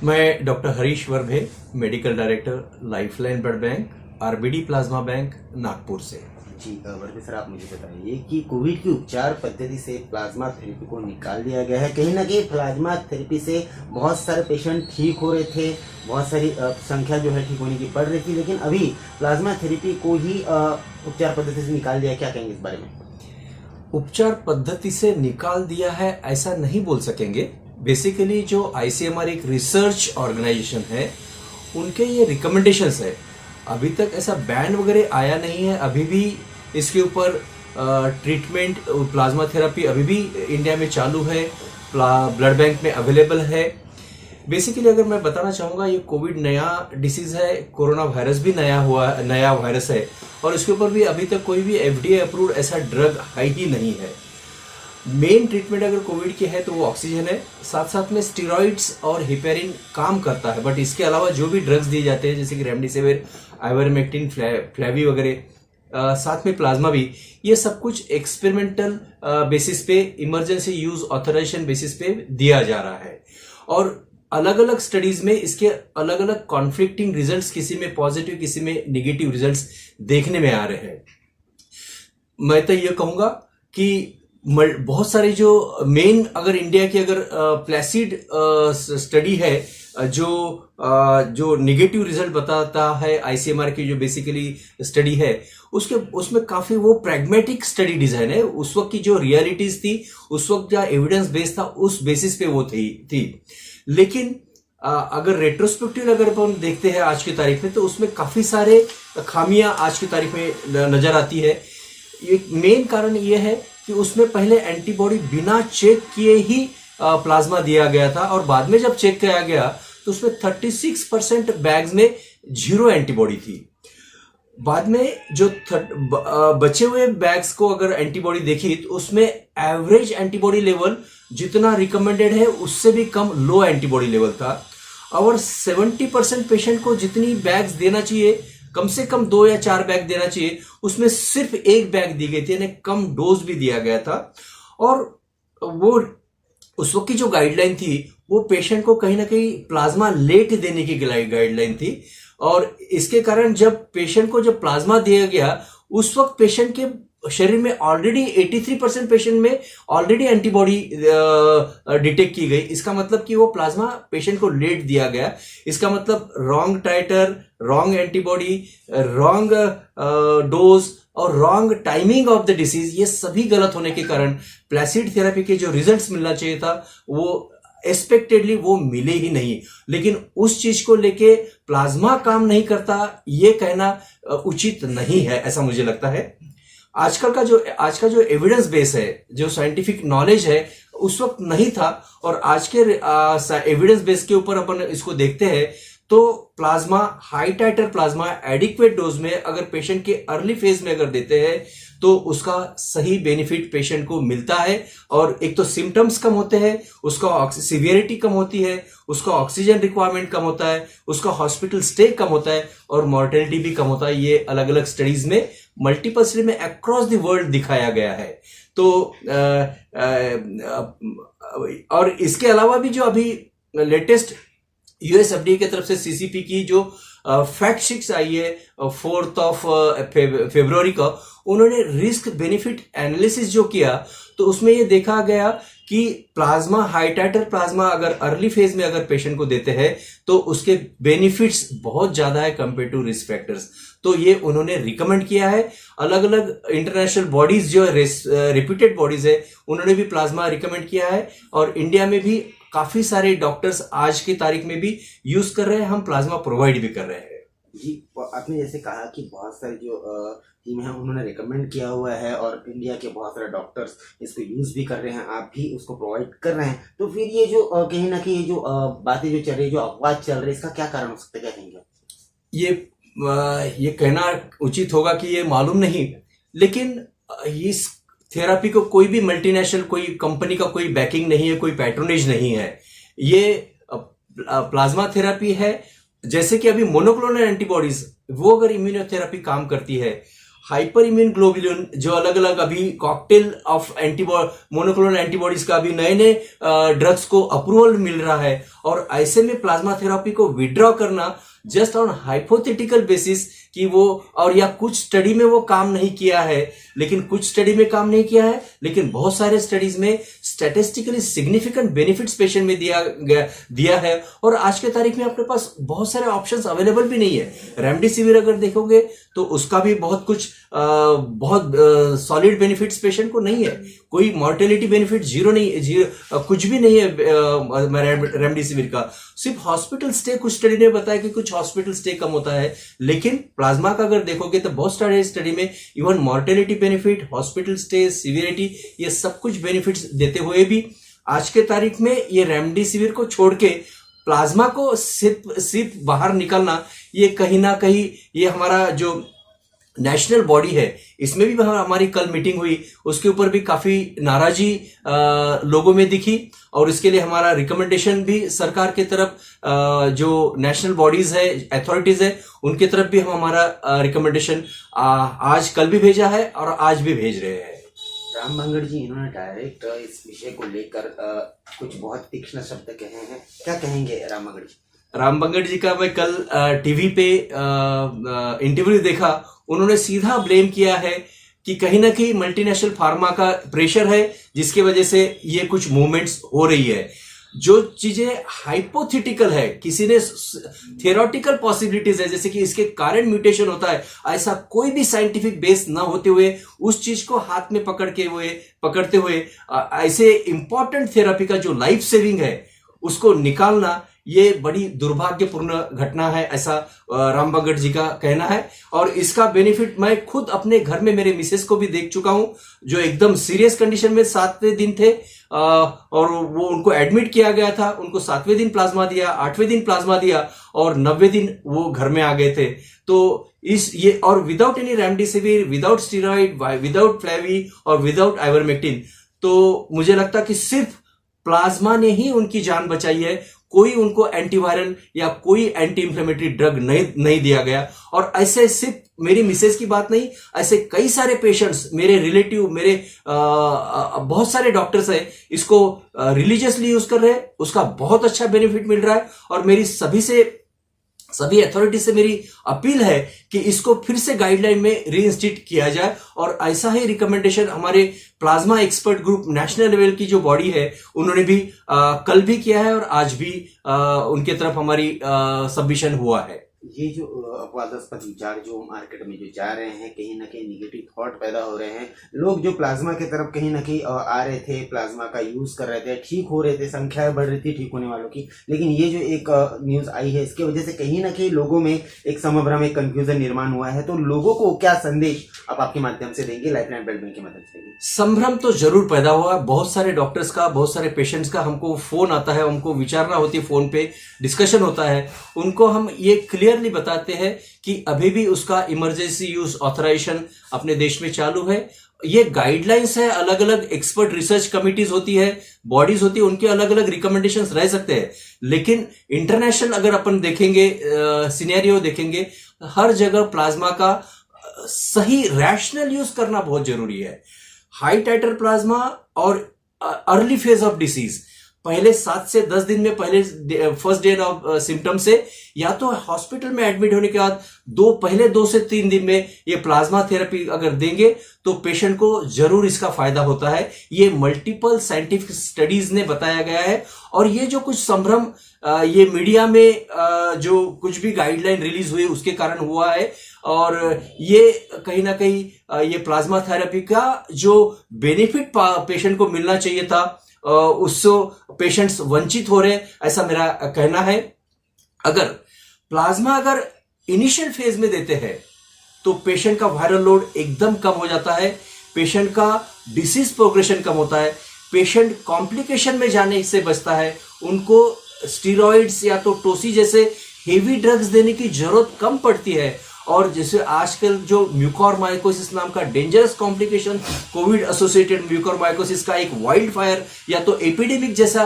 मैं doctor Harish Varbhe, medical director Lifeline blood bank, RBD plasma bank, Nagpur से। जी वर्भे सर, आप मुझे बताइए कि कोविड की उपचार पद्धति से प्लाज्मा थेरेपी को निकाल दिया गया है। कहीं ना कहीं प्लाज्मा थेरेपी से बहुत सारे पेशेंट ठीक हो रहे थे, बहुत सारी संख्या जो है ठीक होने की बढ़ रही थी, लेकिन अभी प्लाज्मा थेरेपी को ही उपचार पद्धति से निकाल दिया है। क्या कहेंगे इस बारे में? उपचार पद्धति से निकाल दिया है ऐसा नहीं बोल सकेंगे। बेसिकली जो आईसीएमआर एक रिसर्च ऑर्गेनाइजेशन है, उनके ये रिकमेंडेशंस है। अभी तक ऐसा बैन वगैरह आया नहीं है। अभी भी इसके ऊपर ट्रीटमेंट प्लाज्मा थेरेपी अभी भी इंडिया में चालू है, ब्लड बैंक में अवेलेबल है। बेसिकली अगर मैं बताना चाहूँगा, ये कोविड नया डिसीज है, कोरोना वायरस भी नया वायरस है, और इसके ऊपर भी अभी तक कोई भी एफडीए अप्रूव्ड ऐसा ड्रग है ही नहीं है। मेन ट्रीटमेंट अगर कोविड की है तो वो ऑक्सीजन है, साथ साथ में स्टेरॉइड्स और हिपेरिन काम करता है। बट इसके अलावा जो भी ड्रग्स दिए जाते हैं, जैसे कि रेमडेसिविर, आइवरमेक्टिन, फ्लेवी वगैरह, साथ में प्लाज्मा भी, ये सब कुछ एक्सपेरिमेंटल बेसिस पे, इमरजेंसी यूज ऑथराइजेशन बेसिस पे दिया जा रहा है। और अलग अलग स्टडीज में इसके अलग अलग कॉन्फ्लिक्टिंग रिजल्ट्स, किसी में पॉजिटिव किसी में नेगेटिव रिजल्ट्स देखने में आ रहे हैं। मैं तो ये कहूंगा कि बहुत सारे जो मेन, अगर इंडिया की अगर प्लेसिड स्टडी है, जो नेगेटिव रिजल्ट बताता है आईसीएमआर की जो बेसिकली स्टडी है, उसमें काफी वो प्रैग्मेटिक स्टडी डिजाइन है। उस वक्त की जो रियलिटीज थी, उस वक्त जो एविडेंस बेस था, उस बेसिस पे वो थी। लेकिन अगर रेट्रोस्पेक्टिव अगर अपन देखते हैं आज की तारीख में, तो उसमें काफी सारे खामियां आज की तारीख में नजर आती है। एक मेन कारण ये है कि उसमें पहले एंटीबॉडी बिना चेक किए ही प्लाज्मा दिया गया था, और बाद में जब चेक किया गया तो उसमें 36% बैग्स में 0 एंटीबॉडी थी। बाद में जो बचे हुए बैग्स को अगर एंटीबॉडी देखी तो उसमें एवरेज एंटीबॉडी लेवल जितना रिकमेंडेड है उससे भी कम लो एंटीबॉडी लेवल था। और 70% पेशेंट को जितनी बैग्स देना चाहिए, कम से कम 2 या 4 बैग देना चाहिए, उसमें सिर्फ 1 बैग दी गई थी, यानी कम डोज भी दिया गया था। और वो उस वक्त की जो गाइडलाइन थी, वो पेशेंट को कहीं ना कहीं प्लाज्मा लेट देने की गाइडलाइन थी। और इसके कारण जब पेशेंट को जब प्लाज्मा दिया गया, उस वक्त पेशेंट के शरीर में ऑलरेडी 83% पेशेंट में ऑलरेडी एंटीबॉडी डिटेक्ट की गई। इसका मतलब कि वो प्लाज्मा पेशेंट को लेट दिया गया। इसका मतलब wrong titre, wrong antibody, wrong dose और wrong timing of the disease, ये सभी गलत होने के कारण प्लेसिड थेरेपी के जो रिजल्ट्स मिलना चाहिए था, वो एक्सपेक्टेडली वो मिले ही नहीं। लेकिन उस चीज को लेके प्लाज्मा काम नहीं करता, ये कहना उचित नहीं है, ऐसा मुझे लगता है। आज का जो एविडेंस बेस है, जो साइंटिफिक नॉलेज है, उस वक्त नहीं था। और आज के एविडेंस बेस के ऊपर अपन इसको देखते हैं तो plasma, high titre plasma adequate dose में अगर पेशेंट के अर्ली फेज में अगर देते हैं तो उसका सही बेनिफिट पेशेंट को मिलता है। और एक तो सिम्टम्स कम होते हैं, उसका सिवियरिटी कम होती है, उसका ऑक्सीजन रिक्वायरमेंट कम होता है, उसका हॉस्पिटल स्टे कम होता है, और मॉर्टेलिटी भी कम होता है। ये अलग अलग स्टडीज में, मल्टीपल स्टडी में अक्रॉस द वर्ल्ड दिखाया गया है। तो और इसके अलावा भी जो अभी लेटेस्ट यूएस एफडीए की तरफ से सीसीपी की जो फैक्ट शीट्स आई है 4 फरवरी का, उन्होंने रिस्क बेनिफिट एनालिसिस जो किया, तो उसमें ये देखा गया कि प्लाज्मा, हाई टाइटर प्लाज्मा अगर अर्ली फेज में अगर पेशेंट को देते हैं तो उसके बेनिफिट्स बहुत ज्यादा है कंपेयर टू रिस्क फैक्टर्स। तो ये उन्होंने रिकमेंड किया है। अलग अलग इंटरनेशनल बॉडीज जो रेप्यूटेड बॉडीज है, उन्होंने भी प्लाज्मा रिकमेंड किया है। और इंडिया में भी काफी सारे डॉक्टर्स आज की तारीख में भी यूज कर रहे हैं, हम प्लाज्मा प्रोवाइड भी कर रहे हैं। जी, आपने जैसे कहा कि बहुत सारे जो टीम है उन्होंने रिकमेंड किया हुआ है, और इंडिया के बहुत सारे डॉक्टर्स इसको यूज भी कर रहे हैं, आप भी उसको प्रोवाइड कर रहे हैं। तो फिर ये जो कहीं ना कहीं ये जो बातें जो चल रही है, जो अफवाह चल रही है, इसका क्या कारण हो सकता है? क्या कहेंगे? ये कहना उचित होगा कि ये मालूम नहीं, लेकिन इस थेरेपी को कोई भी मल्टीनेशनल, कोई कंपनी का कोई बैकिंग नहीं है, कोई पैट्रोनेज नहीं है। ये प्लाज्मा थेरेपी है। जैसे कि अभी मोनोक्लोनल एंटीबॉडीज, वो अगर इम्यूनोथेरेपी काम करती है, हाइपर इम्यून ग्लोबुलिन जो अलग अलग अभी cocktail of antibody monoclonal antibodies का अभी नए नए ड्रग्स को अप्रूवल मिल रहा है, और ऐसे में प्लाज्मा थेरेपी को विड्रॉ करना जस्ट ऑन हाइपोथेटिकल बेसिस कि वो, और या कुछ स्टडी में वो काम नहीं किया है, लेकिन कुछ स्टडी में काम नहीं किया है, लेकिन बहुत सारे स्टडीज में स्टैटिस्टिकली सिग्निफिकेंट बेनिफिट्स पेशेंट में दिया है। और आज के तारीख में अपने पास बहुत सारे ऑप्शंस अवेलेबल भी नहीं है। रेमडेसिविर अगर देखोगे तो उसका भी बहुत कुछ बहुत सॉलिड बेनिफिट्स पेशेंट को नहीं है, कोई मॉर्टेलिटी बेनिफिट जीरो नहीं, जीरो कुछ भी नहीं है रेमडेसिविर का। सिर्फ हॉस्पिटल स्टे, कुछ स्टडी ने बताया कि कुछ हॉस्पिटल स्टे कम होता है, लेकिन प्लाज्मा का अगर देखोगे तो बहुत सारे स्टडी में even mortality benefit, hospital stay, severity, ये सब कुछ बेनिफिट्स देते हुए भी आज के तारीख में ये रेमडेसिविर को छोड़ के प्लाज्मा को सिर्फ बाहर निकालना, ये कहीं ना कहीं ये हमारा जो नेशनल बॉडी है, इसमें भी हमारी कल मीटिंग हुई, उसके ऊपर भी काफी नाराजी लोगों में दिखी, और इसके लिए हमारा रिकमेंडेशन भी सरकार की तरफ जो नेशनल बॉडीज है, अथॉरिटीज है, उनकी तरफ भी हम हमारा रिकमेंडेशन आज कल भी भेजा है और आज भी भेज रहे हैं। राम बंगड़ जी, इन्होंने डायरेक्ट इस विषय को लेकर कुछ बहुत तीक्ष्ण शब्द कहे हैं, क्या कहेंगे राम बंगड़ जी? राम बंगड़ जी का मैं कल टीवी पे इंटरव्यू देखा, उन्होंने सीधा ब्लेम किया है कि कहीं ना कहीं मल्टीनेशनल फार्मा का प्रेशर है, जिसकी वजह से ये कुछ मूवमेंट्स हो रही है। जो चीजें हाइपोथेटिकल है, किसी ने थियोरेटिकल पॉसिबिलिटीज है, जैसे कि इसके कारण म्यूटेशन होता है, ऐसा कोई भी साइंटिफिक बेस ना होते हुए उस चीज को हाथ में पकड़ते हुए ऐसे इंपॉर्टेंट थेरेपी का जो लाइफ सेविंग है उसको निकालना, ये बड़ी दुर्भाग्यपूर्ण घटना है, ऐसा राम बंगड़ जी का कहना है। और इसका बेनिफिट मैं खुद अपने घर में मेरे मिसेस को भी देख चुका हूं, जो एकदम सीरियस कंडीशन में 7वें दिन थे, और वो उनको एडमिट किया गया था, उनको 7वें दिन प्लाज्मा दिया, 8वें दिन प्लाज्मा दिया, और 90वें दिन वो घर में आ गए थे। तो ये और without any remdesivir, without steroid, without flavi और विदाउट आइवरमेक्टिन। तो मुझे लगता कि सिर्फ प्लाज्मा ने ही उनकी जान बचाई है, कोई उनको एंटीवायरल या कोई एंटी इंफ्लेमेटरी ड्रग नहीं दिया गया। और ऐसे सिर्फ मेरी मिसेस की बात नहीं, ऐसे कई सारे पेशेंट्स, मेरे रिलेटिव, मेरे बहुत सारे डॉक्टर्स हैं, इसको रिलीजियसली यूज कर रहे हैं, उसका बहुत अच्छा बेनिफिट मिल रहा है। और मेरी सभी अथॉरिटी से मेरी अपील है कि इसको फिर से गाइडलाइन में रीइंस्टिट्यूट किया जाए, और ऐसा ही रिकमेंडेशन हमारे plasma expert group national level की जो बॉडी है उन्होंने भी कल भी किया है, और आज भी उनके तरफ हमारी सबमिशन हुआ है। ये जो अपवादास्पद विचार जो मार्केट में जो जा रहे हैं, कहीं ना कहीं निगेटिव थॉट पैदा हो रहे हैं, लोग जो प्लाज्मा की तरफ कहीं ना कहीं आ रहे थे, प्लाज्मा का यूज कर रहे थे, ठीक हो रहे थे, संख्या बढ़ रही थी ठीक होने वालों की, लेकिन ये जो एक न्यूज आई है, इसकी वजह से कहीं ना कहीं लोगों में एक समभ्रम, एक कंफ्यूजन निर्माण हुआ है। तो लोगों को क्या संदेश आप आपके माध्यम से देंगे, लाइफलाइन ब्लड बैंक के मदद से? संभ्रम तो जरूर पैदा हुआ, बहुत सारे डॉक्टर्स का, बहुत सारे पेशेंट्स का हमको फोन आता है, हमको विचारना होती है, फोन पे डिस्कशन होता है, उनको हम ये क्लियरली बताते हैं कि अभी भी उसका इमरजेंसी यूज ऑथराइजेशन अपने देश में चालू है। ये गाइडलाइंस है, अलग अलग एक्सपर्ट रिसर्च कमिटीज होती है, बॉडीज होती है, उनके अलग अलग रिकमेंडेशंस रह सकते हैं, लेकिन इंटरनेशनल अगर अपन देखेंगे, सिनेरियो देखेंगे, हर जगह प्लाज्मा का सही रैशनल यूज करना बहुत जरूरी है। हाई टाइटर प्लाज्मा और अर्ली फेज ऑफ डिसीज, पहले 7 से 10 दिन में, पहले फर्स्ट डे ऑफ सिम्टम से, या तो हॉस्पिटल में एडमिट होने के बाद पहले 2 से 3 दिन में ये प्लाज्मा थेरेपी अगर देंगे तो पेशेंट को जरूर इसका फायदा होता है। ये मल्टीपल साइंटिफिक स्टडीज ने बताया गया है। और ये जो कुछ संभ्रम ये मीडिया में जो कुछ भी गाइडलाइन रिलीज हुई उसके कारण हुआ है, और ये कहीं ना कहीं ये प्लाज्मा थेरेपी का जो बेनिफिट पेशेंट को मिलना चाहिए था, उससे पेशेंट्स वंचित हो रहे, ऐसा मेरा कहना है। अगर प्लाज्मा इनिशियल फेज में देते हैं तो पेशेंट का वायरल लोड एकदम कम हो जाता है, पेशेंट का डिसीज प्रोग्रेशन कम होता है, पेशेंट कॉम्प्लिकेशन में जाने से बचता है, उनको स्टीरॉइड्स या तो टोसी जैसे हेवी ड्रग्स देने की जरूरत कम पड़ती है। और जैसे आजकल जो म्यूकोरमाइकोसिस नाम का dangerous complication, Covid associated mucormycosis का एक वाइल्ड फायर या तो एपिडेमिक जैसा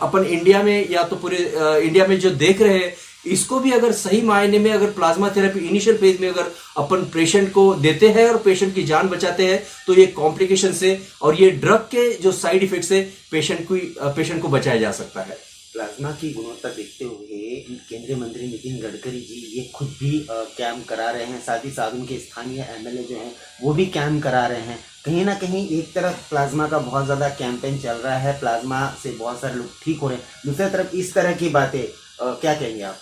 अपन इंडिया में या तो पूरे इंडिया में जो देख रहे हैं इसको भी अगर सही मायने में अगर प्लाज्मा थेरेपी इनिशियल फेज में अगर अपन पेशेंट को देते हैं और पेशेंट की जान बचाते हैं तो ये कॉम्प्लिकेशन से और ये ड्रग के जो साइड इफेक्ट से पेशेंट को बचाया जा सकता है। प्लाज्मा की गुणवत्ता देखते हुए केंद्रीय मंत्री नितिन गडकरी जी ये खुद भी कैंप करा रहे हैं, साथ ही साथ उनके स्थानीय एमएलए जो हैं वो भी कैंप करा रहे हैं। कहीं ना कहीं एक तरफ प्लाज्मा का बहुत ज़्यादा कैंपेन चल रहा है, प्लाज्मा से बहुत सारे लोग ठीक हो रहे हैं, दूसरी तरफ इस तरह की बातें क्या कहेंगे आप?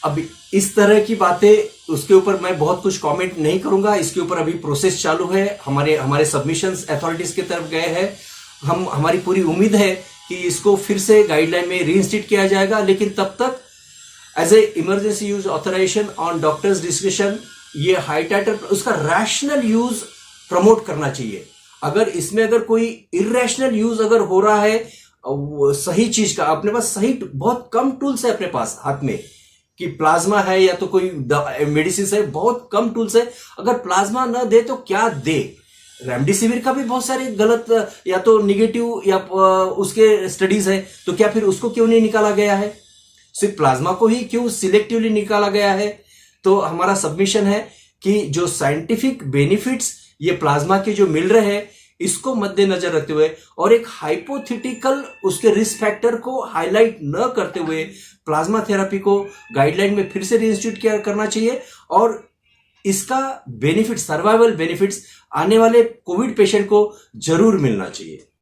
अब इस तरह की बातें उसके ऊपर मैं बहुत कुछ कमेंट नहीं करूंगा। इसके ऊपर अभी प्रोसेस चालू है, हमारे सबमिशंस अथॉरिटीज की तरफ गए हैं। हमारी पूरी उम्मीद है कि इसको फिर से गाइडलाइन में रीइंस्टेट किया जाएगा, लेकिन तब तक as a emergency use authorization on doctors description ये हाई टाइटर उसका रैशनल यूज प्रमोट करना चाहिए। अगर इसमें अगर कोई इरेशनल यूज अगर हो रहा है सही चीज का, अपने पास सही बहुत कम टूल्स है अपने पास हाथ में कि प्लाज्मा है या तो कोई मेडिसिन है, बहुत कम टूल्स है। अगर प्लाज्मा न दे तो क्या दे? रेमडेसिविर का भी बहुत सारे गलत या तो निगेटिव या उसके स्टडीज है, तो क्या फिर उसको क्यों नहीं निकाला गया है? सिर्फ प्लाज्मा को ही क्यों सिलेक्टिवली निकाला गया है? तो हमारा सबमिशन है कि जो साइंटिफिक बेनिफिट्स ये प्लाज्मा के जो मिल रहे हैं इसको मद्देनजर रखते हुए और एक हाइपोथेटिकल उसके रिस्क फैक्टर को हाईलाइट न करते हुए प्लाज्मा थेरेपी को गाइडलाइन में फिर से रीइंस्टीट्यूट करना चाहिए और इसका बेनिफिट सर्वाइवल बेनिफिट्स आने वाले कोविड पेशेंट को जरूर मिलना चाहिए।